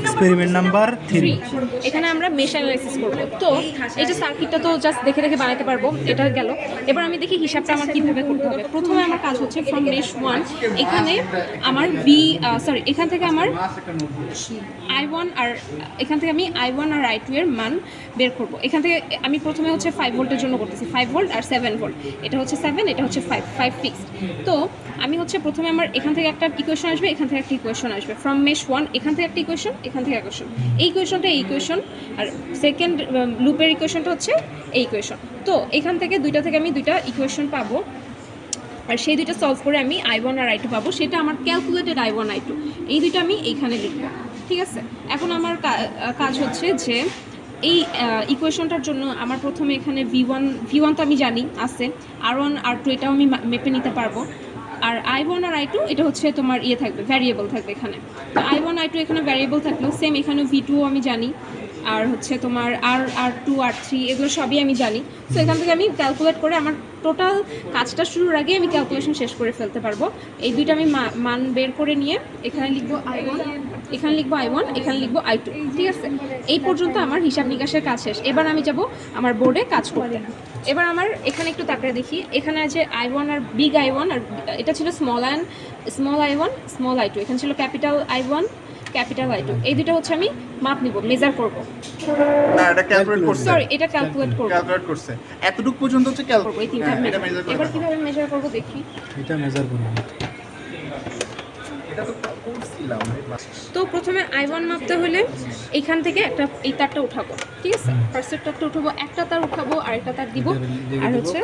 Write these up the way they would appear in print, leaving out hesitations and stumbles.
Experiment number 3। এখানে আমরা mesh analysis করব। তো এই যে সার্কিটটা তো জাস্ট দেখে দেখে বানাতে পারবো, এটা গেল। এবার আমি দেখি হিসাবটা আমার কিভাবে করতে হবে। প্রথমে আমার কাজ হচ্ছে ফ্রম মেশ 1 এখানে আমার এখান থেকে আমার I1 আর এখান থেকে আমি I1 আর I2 এর মান বের করব। এখান থেকে আমি প্রথমে হচ্ছে 5 ভোল্টের জন্য করতেছি, 5 ভোল্ট আর 7 ভোল্ট। এটা হচ্ছে 7, এটা হচ্ছে 5 ফিক্সড। তো আমি হচ্ছে প্রথমে আমার এখান থেকে একটা ইকুয়েশন আসবে, এখান থেকে একটা ইকুয়েশন আসবে। ফ্রম মেশ 1 এখান থেকে একটা ইকুয়েশন, এখান থেকে ইকুয়েশন, এই ইকুয়েশনটা এই ইকুয়েশন, আর সেকেন্ড লুপের ইকুয়েশনটা হচ্ছে এই ইকুয়েশন। তো এখান থেকে দুইটা থেকে আমি দুইটা ইকুয়েশন পাবো, আর সেই দুইটা সলভ করে আমি I1 আর I2 পাবো। সেটা আমার ক্যালকুলেটেড I1 I2, এই দুইটা আমি এইখানে লিখবো। ঠিক আছে, এখন আমার কাজ হচ্ছে যে এই ইকুয়েশনটার জন্য আমার প্রথমে এখানে V1 তো আমি জানি আছে, R1 R2 এটাও আমি মেপে নিতে পারবো। আর I1 আর I2 এটা হচ্ছে তোমার ইয়ে থাকবে, ভ্যারিয়েবল থাকবে এখানে। তো I1 I2 এখানে ভ্যারিয়েবল থাকলেও সেম এখানে V2 আমি জানি, আর হচ্ছে তোমার R2 R3 এগুলো সবই আমি জানি। তো এখান থেকে আমি ক্যালকুলেট করে আমার টোটাল কাজটা শুরুর আগে আমি ক্যালকুলেশন শেষ করে ফেলতে পারবো। এই দুইটা আমি মান বের করে নিয়ে এখানে লিখবো I1, এখানে লিখবো I1, এখানে লিখবো I2। ঠিক আছে, এই পর্যন্ত আমার হিসাব নিকাশের কাজ শেষ। এবার আমি যাব আমার বোর্ডে কাজ করতে। এবার আমার এখানে একটু তাকায় দেখি, এখানে আছে I1 আর বিগ I1, আর এটা ছিল স্মল I1 স্মল I2, এখানে ছিল ক্যাপিটাল I1 ক্যাপিটাল I2। এই দুটো হচ্ছে আমি মাপ নিব, মেজার করব। না এটা ক্যালকুলেট করছে, সরি এটা ক্যালকুলেট করব, ক্যালকুলেট করছে এতটুকু পর্যন্ত হচ্ছে করব। এই তিনটা মেজার। এবার কিভাবে মেজার করব দেখি। এটা মেজার করব। এটা তো করছিলাম। তো প্রথমে I1 মাপতে হলে এখান থেকে একটা এই তারটা উঠাবো। ঠিক আছে, ফার্স্টের তারটা উঠাবো, একটা তার উঠাবো, আরেকটা তার দিব, আর হচ্ছে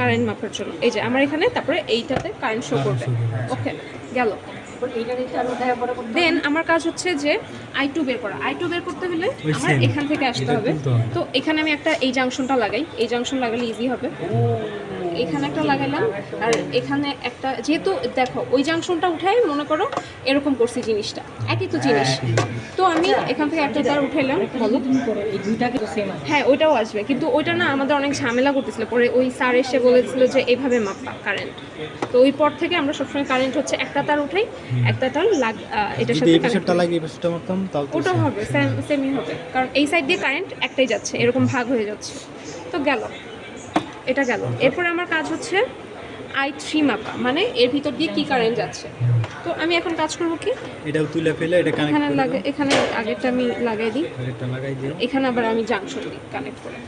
কারেন্ট মাপার জন্য। এই যে আমার এখানে তারপরে এইটাতে কারেন্ট শো করবে। ওকে, গেল। দেন আমার কাজ হচ্ছে যে I2 বের করা। I2 বের করতে হলে আমার এখান থেকে আসতে হবে। তো এখানে আমি একটা এই জাংশনটা লাগাই, এই জাংশন লাগালে ইজি হবে। এখানে একটা লাগাইলাম, আর এখানে একটা, যেহেতু দেখো ওই জাংশনটা উঠাই মনে করো এরকম করছি জিনিসটা, একই তো জিনিস। তো আমি এখান থেকে একটা তার উঠাইলাম, বলো এই দুইটাকে তো সেম আছে। হ্যাঁ ওইটাও আসবে, কিন্তু ওইটা না আমাদের অনেক ঝামেলা করতেছিল। পরে ওই স্যার এসে বলেছিল যে এইভাবে মাপা কারেন্ট। তো ওই পর থেকে আমরা সবসময় কারেন্ট হচ্ছে একটা তার উঠাই, একটা তার এটার সাথে এপিসোডটা লাগে এপিসোডটা মারতাম তাও তো ওটা হবে, সেমই হবে, কারণ এই সাইড দিয়ে কারেন্ট একটাই যাচ্ছে, এরকম ভাগ হয়ে যাচ্ছে। তো গেল, এটা গেল। এরপর আমার কাজ হচ্ছে I3 মাপা, মানে এর ভিতর দিয়ে কি কারেন্ট যাচ্ছে। তো আমি এখন কাজ করব কি, এটাও তুলে ফেলে এটা কানেক্ট এখানে করে এখানে আগেরটা আমি লাগাই দিই, আরেকটা লাগাই দিও। এখানে আবার আমি জাংশন দিই কানেক্ট করে।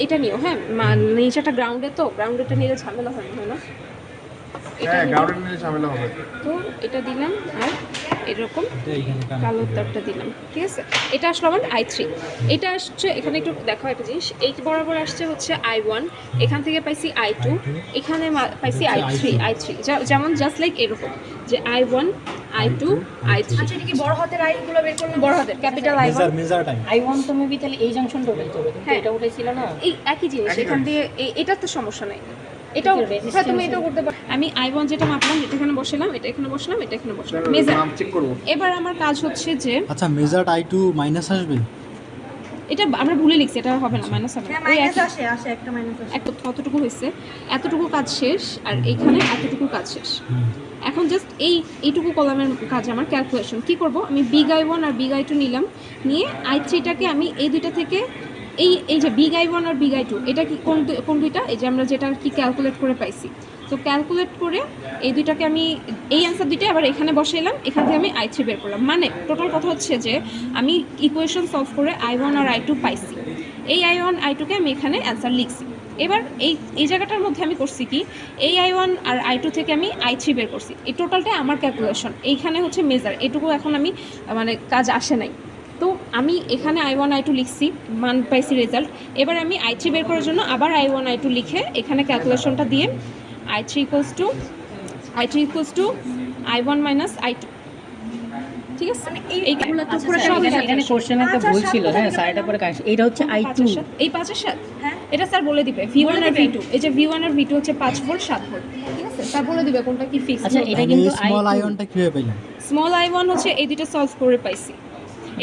এটা নিও, হ্যাঁ নিচেটা গ্রাউন্ডে, তো গ্রাউন্ডেটা নিলে ঝামেলা হয় না। এটা হ্যাঁ নিলাম। গাউডেন মিলে ঝামেলা হবে। তো এটা দিলাম, আর এরকম এটা এখানে কালো তারটা দিলাম। ঠিক আছে, এটা আসলো আমার I3। এটা আসছে এখানে, একটু দেখো একটা জিনিস, এই বরাবর আসছে হচ্ছে I1, এখান থেকে পাইছি I2, এখানে পাইছি I3 যেমন জাস্ট লাইক এরকম যে I1 I2 I3। আচ্ছা, এটা কি বড় হাতের আই গুলো বের করলে বড় হাতের capital I1, measure time I1 তো মেবি তাহলে এই জাংশনটা উঠাইতে হবে, কিন্তু হ্যাঁ। এটা উঠাইছিল না। এই একই জিনিস, এখান দিয়ে এটার তো সমস্যা নাই। এটাও হ্যাঁ তুমি এটাও করতে পারো। আমি I1 যেটা মাপলাম এটা এখানে বসালাম, এটা এখানে বসালাম, এটা এখানে বসালাম, মেজার। নাম চেক করব। এবার আমার কাজ হচ্ছে যে আচ্ছা মেজার I2 মাইনাস আসবে। এটা আমরা ভুলে লিখছি, এটা হবে না, মাইনাস হবে না। ওই একই, আসে একটা মাইনাস আসে। কতটুকু হয়েছে, এতটুকু কাজ শেষ, আর এইখানে এতটুকু কাজ শেষ। এখন জাস্ট এইটুকু কলামের কাজ আমার ক্যালকুলেশন। কি করব, আমি বিগ I1 আর বিগ I2 নিলাম, নিয়ে I3টাকে আমি এই দুইটা থেকে এই যে বিগ I1 আর বিগ I2 এটা কি কোন দুইটা, এই যে আমরা যেটা কি ক্যালকুলেট করে পাইছি। তো ক্যালকুলেট করে এই দুইটাকে আমি এই অ্যান্সার দুইটা আবার এখানে বসাইলাম, এখান থেকে আমি I3 বের করলাম। মানে টোটাল কথা হচ্ছে যে আমি ইকুয়েশন সলভ করে I1 আর I2 পাইছি, এই I1 I2কে আমি এখানে অ্যান্সার লিখছি। এবার এই জায়গাটার মধ্যে আমি করছি কি, এই I1 আর I2 থেকে আমি I3 বের করছি। এই টোটালটাই আমার ক্যালকুলেশন, এইখানে হচ্ছে মেজার। এটুকু এখন আমি মানে কাজ আসে নাই। তো আমি এখানে I1 I2 লিখছি, মান পাইছি রেজাল্ট। এবার আমি I3 বের করার জন্য আবার I1 I2 লিখে এখানে ক্যালকুলেশনটা দিয়ে I3 equals to I1 minus I2। ঠিক আছে, এইগুলো তো পুরো সব এখানে কোশ্চেন একটা ভুল ছিল, হ্যাঁ স্যার এটা পরে কারেকশন। এটা হচ্ছে I2, এই 5 এর সাথে, হ্যাঁ এটা স্যার বলে দিবে। V1 আর V2, এই যে V1 আর V2 হচ্ছে 5 ভোল্ট 7 ভোল্ট। ঠিক আছে, স্যার বলে দিবে কোনটা কি ফিক্স। আচ্ছা এটা কিন্তু স্মল I1টা কিভাবে পেলাম? স্মল I1 হচ্ছে এই দুটো সলভ করে পাইছি।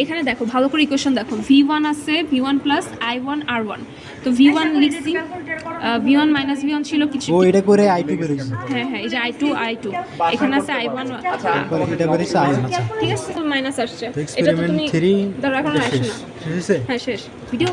এখানে দেখো ভালো করে ইকুয়েশন দেখো, V1 আছে V1 প্লাস I1 R1, তো V1 লিখছি, V1 মাইনাস V1 ছিল কিছু, ও এটা করে I2 বেরিয়েছে, হ্যাঁ হ্যাঁ এই যে I2 এখানে আছে I1, তারপরে এটা বেরিয়েছে I1। আচ্ছা, ঠিক আছে, তো মাইনাস আসছে, তো এটা তো এক্সপেরিমেন্ট তুমি 3 ধরো এখন এটা আসে শেষ না, শেষ হয়েছে? হ্যাঁ শেষ ভিডিও।